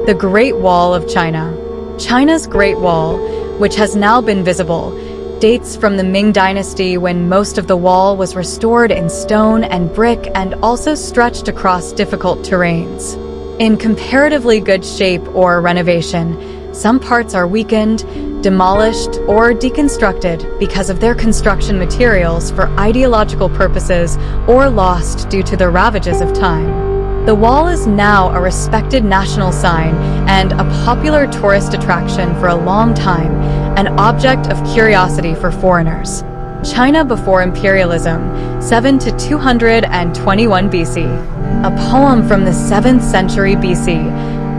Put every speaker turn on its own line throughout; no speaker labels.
The Great Wall of China. China's Great Wall, which has now been visible, dates from the Ming Dynasty when most of the wall was restored in stone and brick and also stretched across difficult terrains. In comparatively good shape or renovation, some parts are weakened, demolished, or deconstructed because of their construction materials for ideological purposes or lost due to the ravages of time. The wall is now a respected national sign and a popular tourist attraction for a long time, an object of curiosity for foreigners. China Before Imperialism, 7 to 221 BC. A poem from the 7th century BC,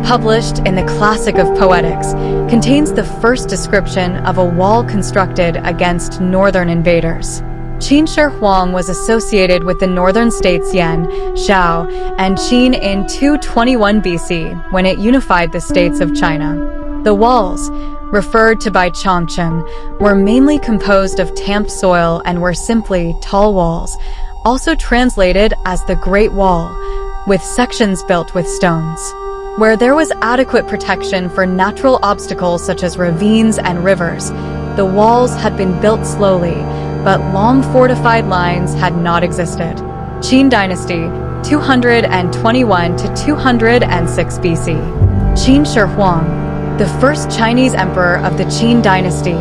published in the Classic of Poetics, contains the first description of a wall constructed against northern invaders. Qin Shi Huang was associated with the northern states Yan, Shao, and Qin in 221 BC when it unified the states of China. The walls, referred to by Chongqing, were mainly composed of tamped soil and were simply tall walls, also translated as the Great Wall, with sections built with stones. Where there was adequate protection for natural obstacles such as ravines and rivers, the walls had been built slowly, but long fortified lines had not existed. Qin Dynasty, 221 to 206 BC. Qin Shi Huang, the first Chinese emperor of the Qin Dynasty,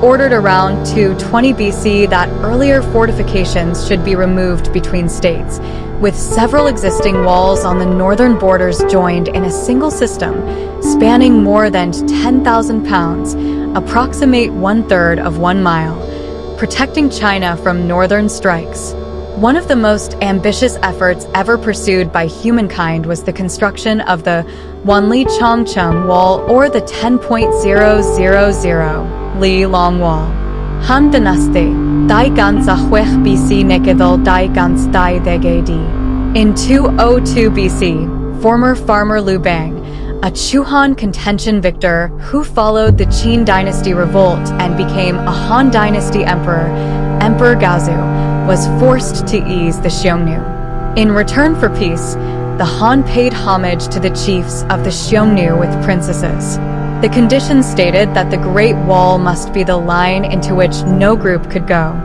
ordered around 220 BC that earlier fortifications should be removed between states, with several existing walls on the northern borders joined in a single system, spanning more than 10,000 pounds, approximate 1/3 of 1 mile, protecting China from northern strikes. One of the most ambitious efforts ever pursued by humankind was the construction of the Wanli Chongcheng Wall, or the 10.000 li long wall. Han Dynasty, Dai Gan Za Huech BC Nekidol Dai Gans Dai Degedi. In 202 BC, former farmer Liu Bang, a Chuhan contention victor who followed the Qin Dynasty revolt and became a Han Dynasty emperor, Emperor Gaozu, was forced to ease the Xiongnu. In return for peace, the Han paid homage to the chiefs of the Xiongnu with princesses. The conditions stated that the Great Wall must be the line into which no group could go.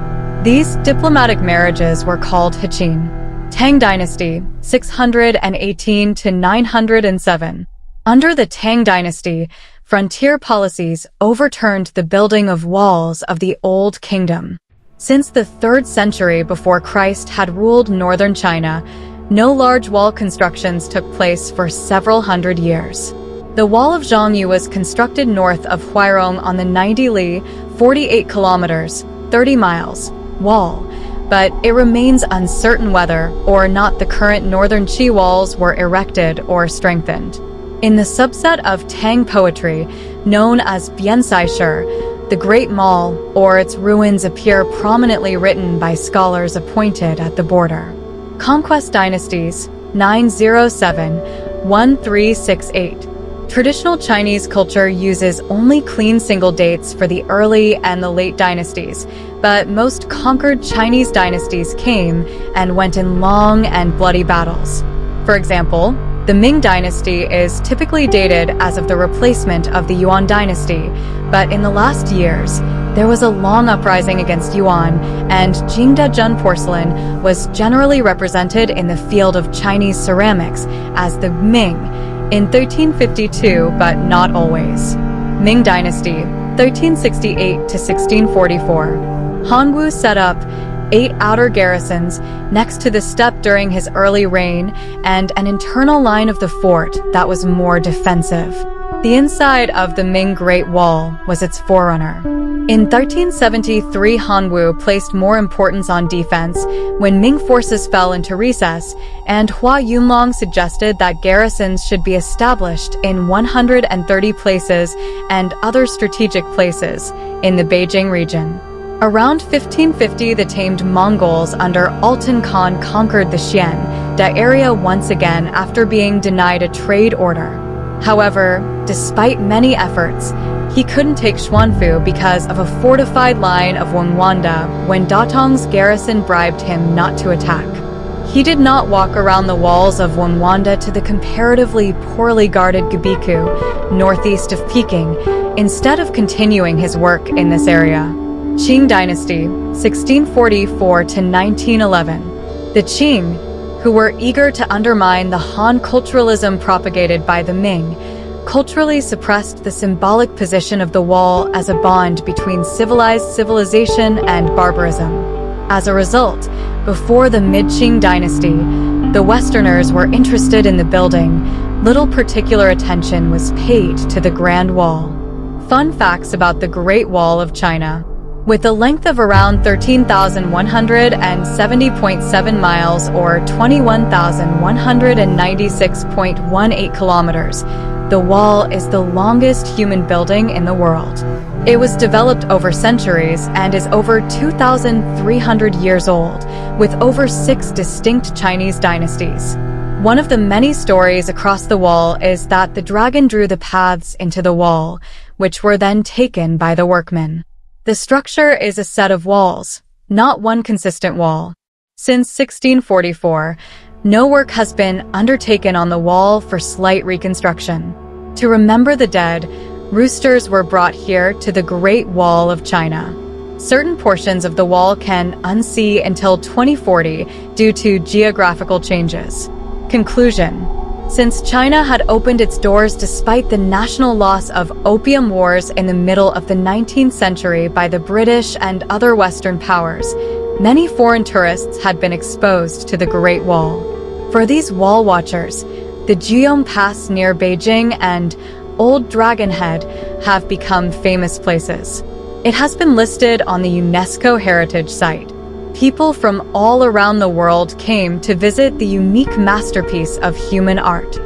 These diplomatic marriages were called Heqin. Tang Dynasty, 618 to 907. Under the Tang Dynasty, frontier policies overturned the building of walls of the Old Kingdom. Since the 3rd century before Christ had ruled northern China, no large wall constructions took place for several hundred years. The Wall of Zhongyu was constructed north of Huairong on the 90 li, 48 kilometers, 30 miles, wall, but it remains uncertain whether or not the current northern Qi walls were erected or strengthened. In the subset of Tang poetry, known as Biancai Shi, the Great Mall or its ruins appear prominently written by scholars appointed at the border. Conquest Dynasties, 907-1368. Traditional Chinese culture uses only clean single dates for the early and the late dynasties, but most conquered Chinese dynasties came and went in long and bloody battles. For example, the Ming Dynasty is typically dated as of the replacement of the Yuan Dynasty, but in the last years, there was a long uprising against Yuan, and Jingdezhen porcelain was generally represented in the field of Chinese ceramics as the Ming in 1352, but not always. Ming Dynasty, 1368 to 1644. Hanwu set up 8 outer garrisons next to the steppe during his early reign and an internal line of the fort that was more defensive. The inside of the Ming Great Wall was its forerunner. In 1373, Hanwu placed more importance on defense when Ming forces fell into recess, and Hua Yunlong suggested that garrisons should be established in 130 places and other strategic places in the Beijing region. Around 1550, the tamed Mongols under Altan Khan conquered the Xian area once again after being denied a trade order. However, despite many efforts, he couldn't take Xuanfu because of a fortified line of Wangwanda when Datong's garrison bribed him not to attack. He did not walk around the walls of Wonwanda to the comparatively poorly guarded Gabiku, northeast of Peking, instead of continuing his work in this area. Qing Dynasty, 1644 to 1911. The Qing, who were eager to undermine the Han culturalism propagated by the Ming, culturally suppressed the symbolic position of the wall as a bond between civilized civilization and barbarism. As a result, before the Mid-Qing dynasty, the Westerners were interested in the building. Little particular attention was paid to the Grand Wall. Fun facts about the Great Wall of China. With a length of around 13,170.7 miles or 21,196.18 kilometers, the wall is the longest human building in the world. It was developed over centuries and is over 2,300 years old, with over 6 distinct Chinese dynasties. One of the many stories across the wall is that the dragon drew the paths into the wall, which were then taken by the workmen. The structure is a set of walls, not one consistent wall. Since 1644, no work has been undertaken on the wall for slight reconstruction. To remember the dead, roosters were brought here to the Great Wall of China. Certain portions of the wall can unsee until 2040 due to geographical changes. Conclusion. Since China had opened its doors despite the national loss of opium wars in the middle of the 19th century by the British and other Western powers, many foreign tourists had been exposed to the Great Wall. For these wall watchers, the Jiuyong Pass near Beijing and Old Dragon Head have become famous places. It has been listed on the UNESCO Heritage Site. People from all around the world came to visit the unique masterpiece of human art.